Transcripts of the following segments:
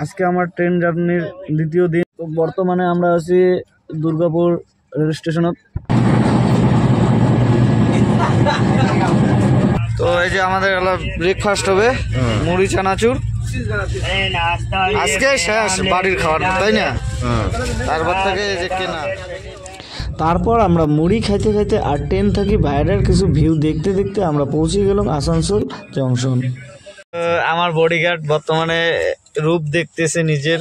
আজকে আমার ট্রেন জার্নির দ্বিতীয় দিন। তো বর্তমানে আমরা আছি দুর্গাপুর রেল স্টেশনত। তো এই যে আমাদের ব্রেকফাস্ট হবে মুড়ি চানাচুর। আজকে শেষ বাড়ির খাবার, তাই না? তারপর থেকে এই যে কেনা। তারপর আমরা মুড়ি খাইতে খাইতে আর ট্রেন থাকি বাইরের কিছু ভিউ দেখতে দেখতে আমরা পৌঁছে গেলাম আসানসোল জংশন। আমার বডিগার্ড বর্তমানে রূপ দেখতেছে নিজের,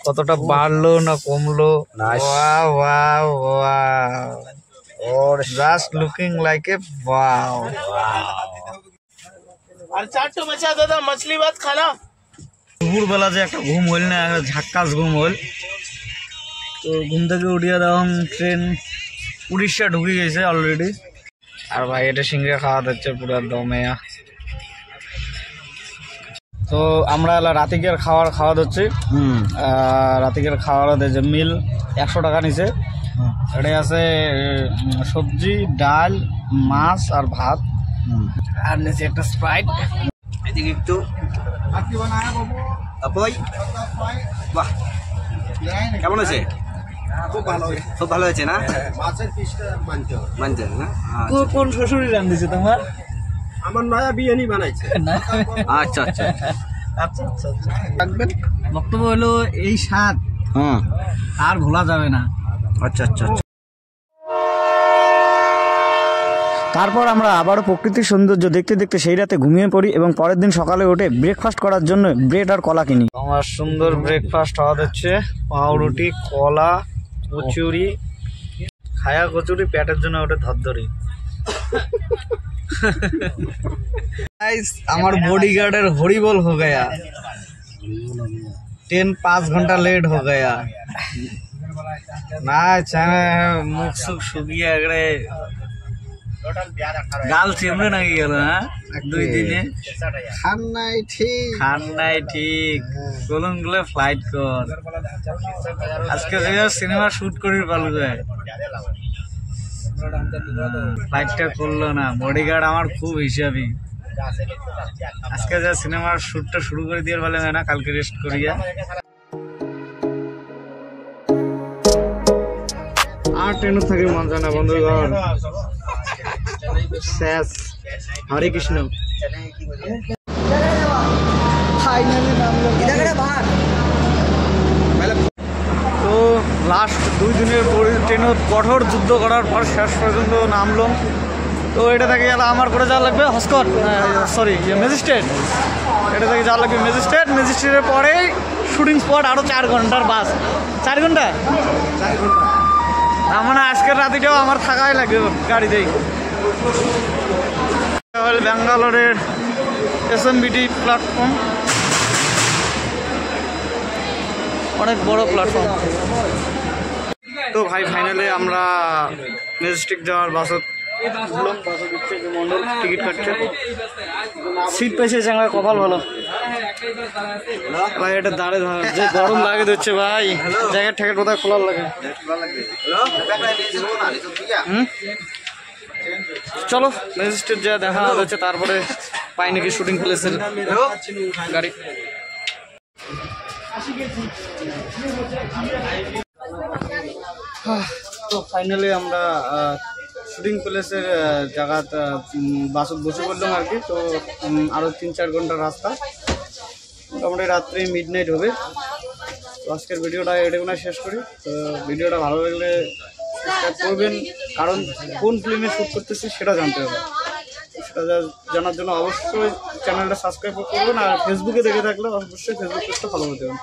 কতটা বাড়লো না কমলো। ওয়াও ওয়াও ওয়াও, और just looking like a wow। और चाट तो बचा दादा, मछली भात खाना। দুপুর বেলা যে একটা ঘুম হইল না, ঝাক্কাস ঘুম হইল। তো ঘুম থেকে উঠিয়ে তখন ট্রেন উড়িষ্যা ঢুকে গেছে অলরেডি। আর ভাই এটা সিংড়া খাওয়া যাচ্ছে পুরো দমে। তো আমরা রাতিকের খাওয়া হচ্ছে। রাতিকের খাওয়ার যে মিল 100 টাকা নিছে। এটা আছে সবজি, ডাল, মাছ আর ভাত, আর নিচে একটা স্প্রাইট। এদিকে একটু বাহ, কেমন আছে? খুব ভালো হয়েছে না? মানছে না? কোন শ্বশুরি রান্ধিছে তোমার? আমার নয়া বিরিয়ানি বানাইছে। আচ্ছা আচ্ছা আচ্ছা আচ্ছা রাখবেন। বক্তব্য হলো এই স্বাদ আর ভোলা যাবে না। আচ্ছা আচ্ছা। তারপর আমরা আবারও প্রকৃতির সৌন্দর্য দেখতে দেখতে সেই রাতে ঘুমিয়ে পড়ি এবং পরের দিন সকালে উঠে ব্রেকফাস্ট করার জন্য ব্রেড আর কলা কিনি। আমার সুন্দর ব্রেকফাস্ট হওয়া যাচ্ছে, পাউরুটি, কলা, কচুরি। খায়া কচুরি পেটের জন্য ওটা ধরধরি। আমার বডিगार्डर हरिबोल हो गया। ट्रेन 5 घंटा लेट हो गया ना। मुख सुख শুকিয়ে একবারে গাল চেমড়ে নাকি গেল। হ্যাঁ, 2 দিনে খান নাই ঠিক বলুন গুলো ফ্লাইট কর। আজকে সিনেমা শুট করি পালু যায়, ফ্লাইটটা করলো না। বডিগার্ড আমার খুব হিসাবি। আজকে যা সিনেমার শুটটা শুরু করে দিয়ে বলে না, কালকে রেস্ট করিয়া। আর ট্রেন থাকে মন যায় না বন্ধুগণ। শেষ। হরে কৃষ্ণ। তো লাস্ট 2 দিনের ট্রেনত কঠোর যুদ্ধ করার পর শেষ পর্যন্ত নামলাম। তো এটা থেকে আমার করে যাওয়া লাগবে হসকট, সরি ম্যাজিস্ট্রেট। এটা থেকে যাওয়া লাগবে ম্যাজিস্ট্রেট। ম্যাজিস্ট্রেটের পরেই শুটিং স্পট, আরও 4 ঘন্টার বাস। 4 ঘন্টা মানে আজকের রাতিটাও আমার থাকাই লাগবে গাড়িতেই। ব্যাঙ্গালোরের SMBT প্ল্যাটফর্ম, অনেক বড় প্ল্যাটফর্ম। তো ভাই ফাইনালি আমরা ম্যাজেস্টিক যাওয়ার বাসত মন্ডল টিকিট কাটছে। সিট পেয়েছে চাঙ্গা, কপাল ভালো ভাই। এটা দাঁড়ে যে গরম লাগে দিচ্ছে ভাই, জ্যাকেট ঠ্যাকেট কোথায় খোলার লাগে। চলো ম্যাজিস্ট্রেট যা দেখা হচ্ছে, তারপরে পাই নাকি শুটিং প্লেসের গাড়ি। তো ফাইনালি আমরা শুটিং প্লেসের জায়গাত বাসত বসে পড়লাম আর কি। তো আরও 3-4 ঘন্টার রাস্তা, মোটামুটি রাত্রে মিডনাইট হবে। তো আজকের ভিডিওটা এটাকে শেষ করি। তো ভিডিওটা ভালো লাগলে সাবস্ক্রাইব করবেন, কারণ কোন ফিল্মে শ্যুট করতেছি সেটা জানতে হবে। সেটা জানার জন্য অবশ্যই চ্যানেলটা সাবস্ক্রাইব করবেন। আর ফেসবুকে দেখে থাকলে অবশ্যই ফেসবুক পেজটা ফলো করতে হবে।